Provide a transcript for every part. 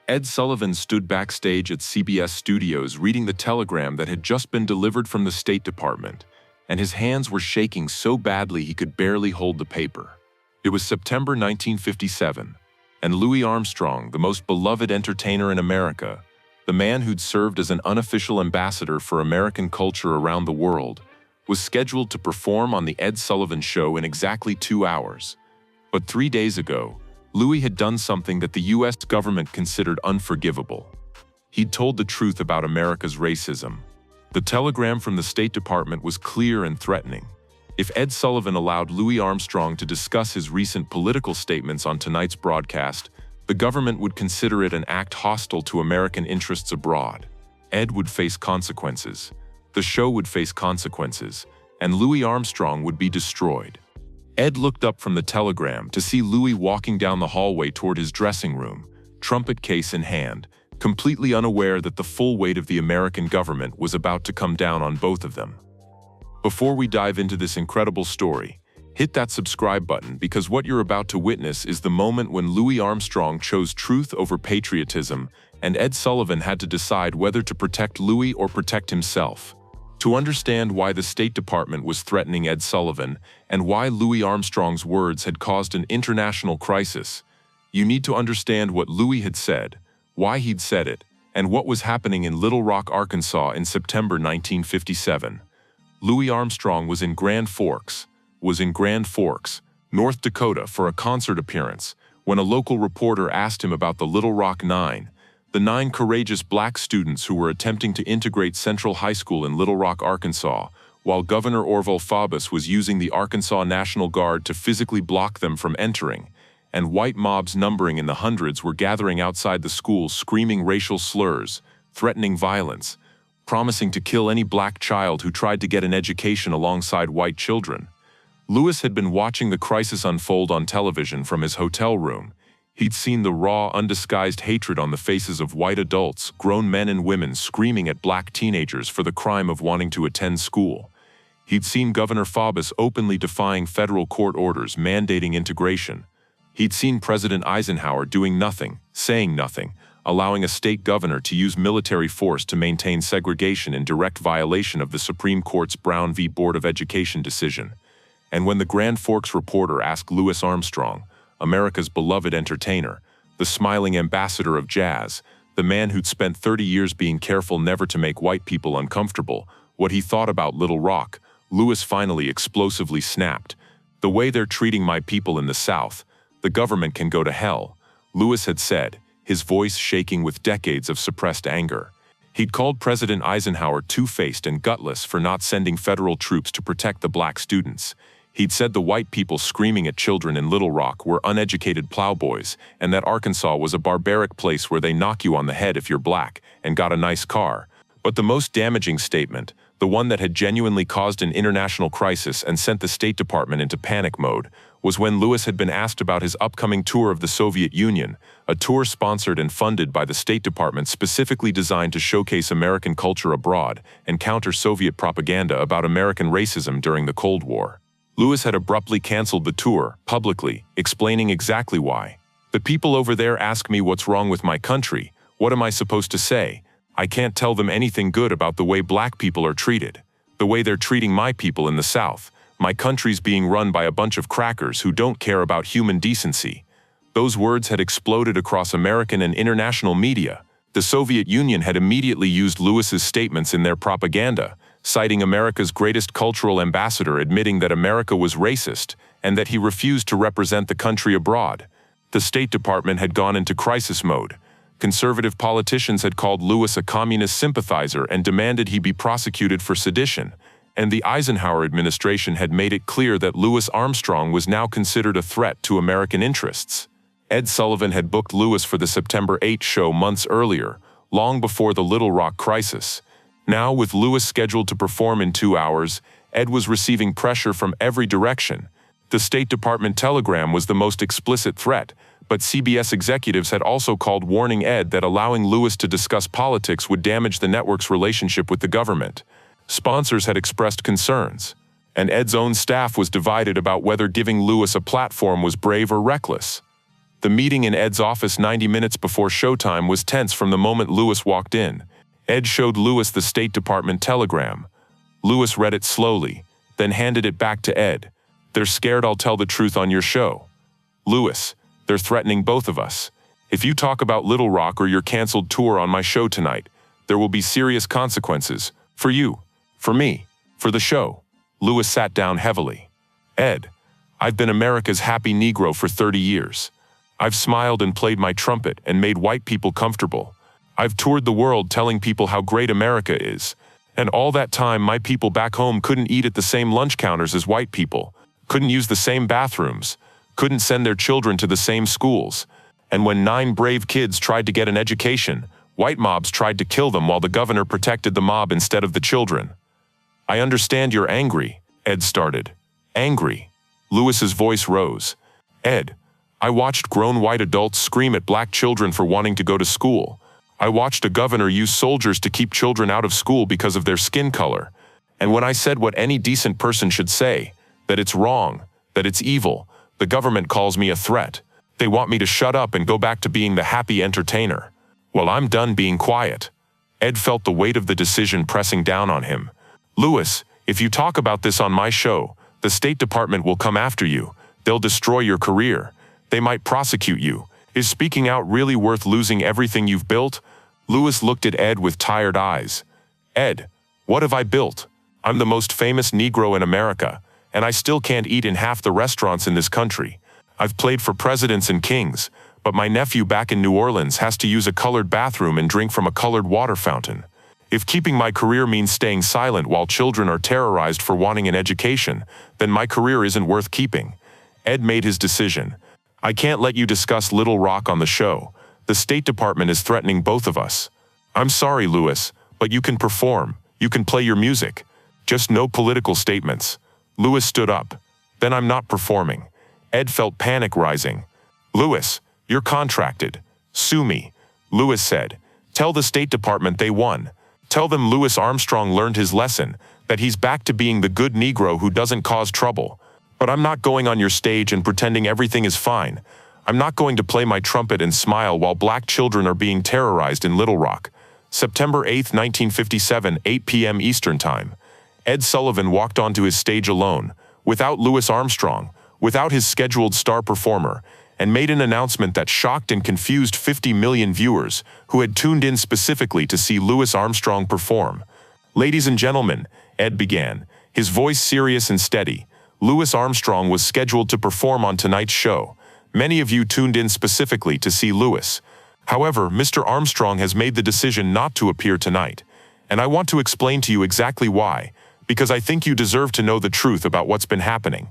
Ed Sullivan stood backstage at CBS Studios reading the telegram that had just been delivered from the State Department, and his hands were shaking so badly he could barely hold the paper. It was September 1957, and Louis Armstrong, the most beloved entertainer in America, the man who'd served as an unofficial ambassador for American culture around the world, was scheduled to perform on The Ed Sullivan Show in exactly 2 hours. But 3 days ago, Louis had done something that the U.S. government considered unforgivable. He'd told the truth about America's racism. The telegram from the State Department was clear and threatening. If Ed Sullivan allowed Louis Armstrong to discuss his recent political statements on tonight's broadcast, the government would consider it an act hostile to American interests abroad. Ed would face consequences. The show would face consequences, and Louis Armstrong would be destroyed. Ed looked up from the telegram to see Louis walking down the hallway toward his dressing room, trumpet case in hand, completely unaware that the full weight of the American government was about to come down on both of them. Before we dive into this incredible story, hit that subscribe button because what you're about to witness is the moment when Louis Armstrong chose truth over patriotism, and Ed Sullivan had to decide whether to protect Louis or protect himself. To understand why the State Department was threatening Ed Sullivan and why Louis Armstrong's words had caused an international crisis, you need to understand what Louis had said, why he'd said it, and what was happening in Little Rock, Arkansas in September 1957. Louis Armstrong was in Grand Forks, North Dakota for a concert appearance when a local reporter asked him about the Little Rock Nine, the 9 courageous black students who were attempting to integrate Central High School in Little Rock, Arkansas, while Governor Orval Faubus was using the Arkansas National Guard to physically block them from entering, and white mobs numbering in the hundreds were gathering outside the school screaming racial slurs, threatening violence, promising to kill any black child who tried to get an education alongside white children. Louis had been watching the crisis unfold on television from his hotel room. He'd seen the raw, undisguised hatred on the faces of white adults, grown men and women screaming at black teenagers for the crime of wanting to attend school. He'd seen Governor Faubus openly defying federal court orders mandating integration. He'd seen President Eisenhower doing nothing, saying nothing, allowing a state governor to use military force to maintain segregation in direct violation of the Supreme Court's Brown v. Board of Education decision. And when the Grand Forks reporter asked Louis Armstrong, America's beloved entertainer, the smiling ambassador of jazz, the man who'd spent 30 years being careful never to make white people uncomfortable, what he thought about Little Rock, Louis finally explosively snapped. "The way they're treating my people in the South, the government can go to hell," Louis had said, his voice shaking with decades of suppressed anger. He'd called President Eisenhower two-faced and gutless for not sending federal troops to protect the black students. He'd said the white people screaming at children in Little Rock were uneducated plowboys, and that Arkansas was a barbaric place where they knock you on the head if you're black and got a nice car. But the most damaging statement, the one that had genuinely caused an international crisis and sent the State Department into panic mode, was when Louis had been asked about his upcoming tour of the Soviet Union, a tour sponsored and funded by the State Department specifically designed to showcase American culture abroad and counter Soviet propaganda about American racism during the Cold War. Louis had abruptly canceled the tour, publicly, explaining exactly why. "The people over there ask me what's wrong with my country. What am I supposed to say? I can't tell them anything good about the way black people are treated. The way they're treating my people in the South. My country's being run by a bunch of crackers who don't care about human decency." Those words had exploded across American and international media. The Soviet Union had immediately used Louis's statements in their propaganda, citing America's greatest cultural ambassador admitting that America was racist and that he refused to represent the country abroad. The State Department had gone into crisis mode. Conservative politicians had called Louis a communist sympathizer and demanded he be prosecuted for sedition, and the Eisenhower administration had made it clear that Louis Armstrong was now considered a threat to American interests. Ed Sullivan had booked Louis for the September 8 show months earlier, long before the Little Rock crisis. Now, with Louis scheduled to perform in 2 hours, Ed was receiving pressure from every direction. The State Department telegram was the most explicit threat, but CBS executives had also called warning Ed that allowing Louis to discuss politics would damage the network's relationship with the government. Sponsors had expressed concerns, and Ed's own staff was divided about whether giving Louis a platform was brave or reckless. The meeting in Ed's office 90 minutes before showtime was tense from the moment Louis walked in. Ed showed Louis the State Department telegram. Louis read it slowly, then handed it back to Ed. "They're scared I'll tell the truth on your show. Louis, they're threatening both of us. If you talk about Little Rock or your canceled tour on my show tonight, there will be serious consequences. For you, for me, for the show." Louis sat down heavily. "Ed, I've been America's happy Negro for 30 years. I've smiled and played my trumpet and made white people comfortable. I've toured the world telling people how great America is. And all that time my people back home couldn't eat at the same lunch counters as white people, couldn't use the same bathrooms, couldn't send their children to the same schools. And when 9 brave kids tried to get an education, white mobs tried to kill them while the governor protected the mob instead of the children." "I understand you're angry," Ed started. "Angry?" Louis's voice rose. "Ed, I watched grown white adults scream at black children for wanting to go to school. I watched a governor use soldiers to keep children out of school because of their skin color. And when I said what any decent person should say, that it's wrong, that it's evil, the government calls me a threat. They want me to shut up and go back to being the happy entertainer. Well, I'm done being quiet." Ed felt the weight of the decision pressing down on him. "Louis, if you talk about this on my show, the State Department will come after you. They'll destroy your career. They might prosecute you. Is speaking out really worth losing everything you've built?" Louis looked at Ed with tired eyes. "Ed, what have I built? I'm the most famous Negro in America, and I still can't eat in half the restaurants in this country. I've played for presidents and kings, but my nephew back in New Orleans has to use a colored bathroom and drink from a colored water fountain. If keeping my career means staying silent while children are terrorized for wanting an education, then my career isn't worth keeping." Ed made his decision. "I can't let you discuss Little Rock on the show. The State Department is threatening both of us. I'm sorry, Louis, but you can perform. You can play your music. Just no political statements." Louis stood up. "Then I'm not performing." Ed felt panic rising. "Louis, you're contracted. Sue me." Louis said. "Tell the State Department they won. Tell them Louis Armstrong learned his lesson, that he's back to being the good Negro who doesn't cause trouble. But I'm not going on your stage and pretending everything is fine. I'm not going to play my trumpet and smile while black children are being terrorized in Little Rock." September 8, 1957, 8 p.m. Eastern Time. Ed Sullivan walked onto his stage alone, without Louis Armstrong, without his scheduled star performer, and made an announcement that shocked and confused 50 million viewers who had tuned in specifically to see Louis Armstrong perform. "Ladies and gentlemen," Ed began, his voice serious and steady, "Louis Armstrong was scheduled to perform on tonight's show. Many of you tuned in specifically to see Louis. However, Mr. Armstrong has made the decision not to appear tonight. And I want to explain to you exactly why, because I think you deserve to know the truth about what's been happening."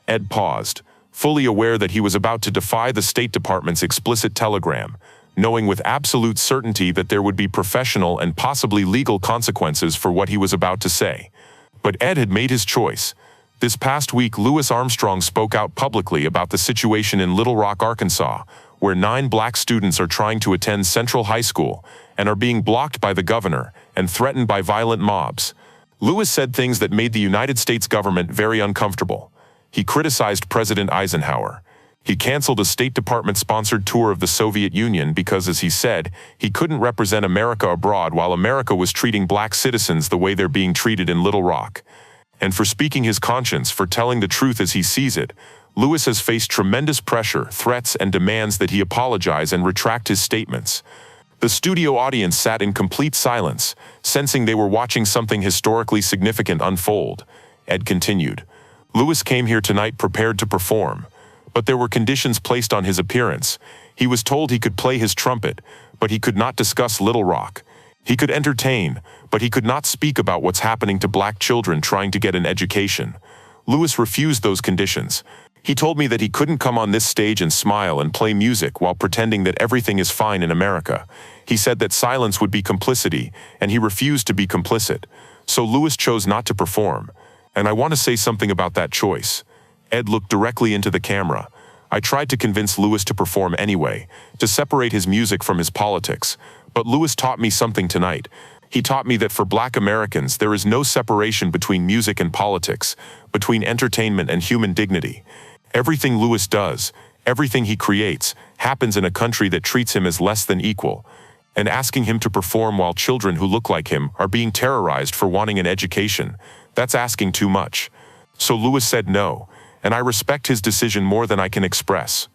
Ed paused, fully aware that he was about to defy the State Department's explicit telegram, knowing with absolute certainty that there would be professional and possibly legal consequences for what he was about to say. But Ed had made his choice. This past week, Louis Armstrong spoke out publicly about the situation in Little Rock, Arkansas, where 9 black students are trying to attend Central High School and are being blocked by the governor and threatened by violent mobs. Louis said things that made the United States government very uncomfortable. He criticized President Eisenhower. He canceled a State Department-sponsored tour of the Soviet Union because, as he said, he couldn't represent America abroad while America was treating black citizens the way they're being treated in Little Rock. And for speaking his conscience, for telling the truth as he sees it, Louis has faced tremendous pressure, threats, and demands that he apologize and retract his statements. The studio audience sat in complete silence, sensing they were watching something historically significant unfold. Ed continued. "Louis came here tonight prepared to perform. But there were conditions placed on his appearance. He was told he could play his trumpet, but he could not discuss Little Rock. He could entertain, but he could not speak about what's happening to black children trying to get an education. Louis refused those conditions. He told me that he couldn't come on this stage and smile and play music while pretending that everything is fine in America. He said that silence would be complicity, and he refused to be complicit. So Louis chose not to perform. And I want to say something about that choice." Ed looked directly into the camera. "I tried to convince Louis to perform anyway, to separate his music from his politics. But Louis taught me something tonight. He taught me that for black Americans, there is no separation between music and politics, between entertainment and human dignity. Everything Louis does, Everything he creates happens in a country that treats him as less than equal, and asking him to perform while children who look like him are being terrorized for wanting an education, that's asking too much. So Louis said no, and I respect his decision more than I can express.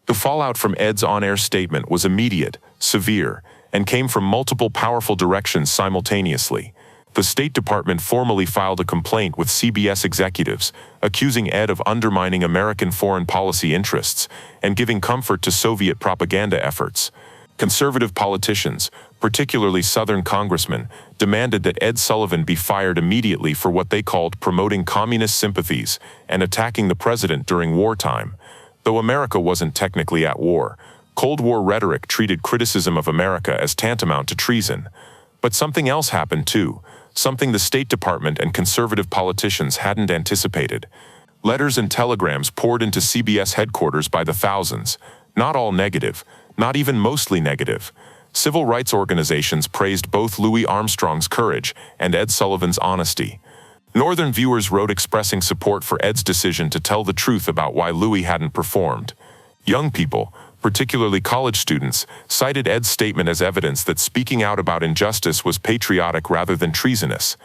The fallout from Ed's on-air statement was immediate, severe, and came from multiple powerful directions simultaneously. The State Department formally filed a complaint with CBS executives, accusing Ed of undermining American foreign policy interests and giving comfort to Soviet propaganda efforts. Conservative politicians, particularly Southern congressmen, demanded that Ed Sullivan be fired immediately for what they called promoting communist sympathies and attacking the president during wartime. Though America wasn't technically at war, Cold War rhetoric treated criticism of America as tantamount to treason. But something else happened too, something the State Department and conservative politicians hadn't anticipated. Letters and telegrams poured into CBS headquarters by the thousands, not all negative, not even mostly negative. Civil rights organizations praised both Louis Armstrong's courage and Ed Sullivan's honesty. Northern viewers wrote expressing support for Ed's decision to tell the truth about why Louis hadn't performed. Young people, particularly college students, cited Ed's statement as evidence that speaking out about injustice was patriotic rather than treasonous.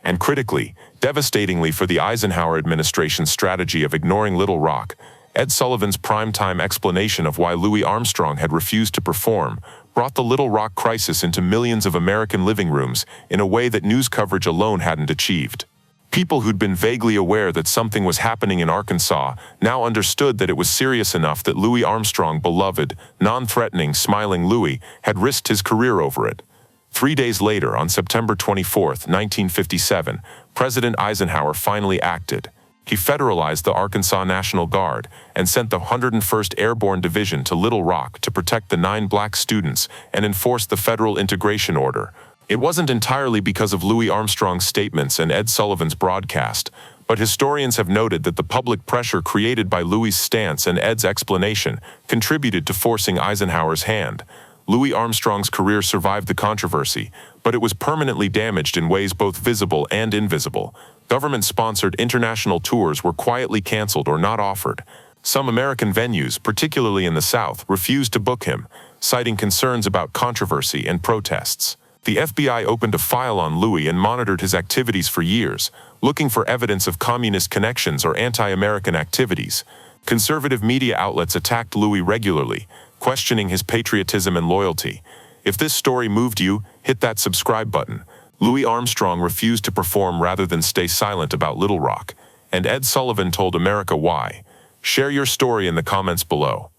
And critically, devastatingly for the Eisenhower administration's strategy of ignoring Little Rock, Ed Sullivan's primetime explanation of why Louis Armstrong had refused to perform brought the Little Rock crisis into millions of American living rooms in a way that news coverage alone hadn't achieved. People who'd been vaguely aware that something was happening in Arkansas now understood that it was serious enough that Louis Armstrong, beloved, non-threatening, smiling Louis, had risked his career over it. 3 days later, on September 24, 1957, President Eisenhower finally acted. He federalized the Arkansas National Guard and sent the 101st Airborne Division to Little Rock to protect the 9 black students and enforce the federal integration order. It wasn't entirely because of Louis Armstrong's statements and Ed Sullivan's broadcast, but historians have noted that the public pressure created by Louis's stance and Ed's explanation contributed to forcing Eisenhower's hand. Louis Armstrong's career survived the controversy, but it was permanently damaged in ways both visible and invisible. Government-sponsored international tours were quietly canceled or not offered. Some American venues, particularly in the South, refused to book him, citing concerns about controversy and protests. The FBI opened a file on Louis and monitored his activities for years, looking for evidence of communist connections or anti-American activities. Conservative media outlets attacked Louis regularly, questioning his patriotism and loyalty. If this story moved you, hit that subscribe button. Louis Armstrong refused to perform rather than stay silent about Little Rock, and Ed Sullivan told America why. Share your story in the comments below.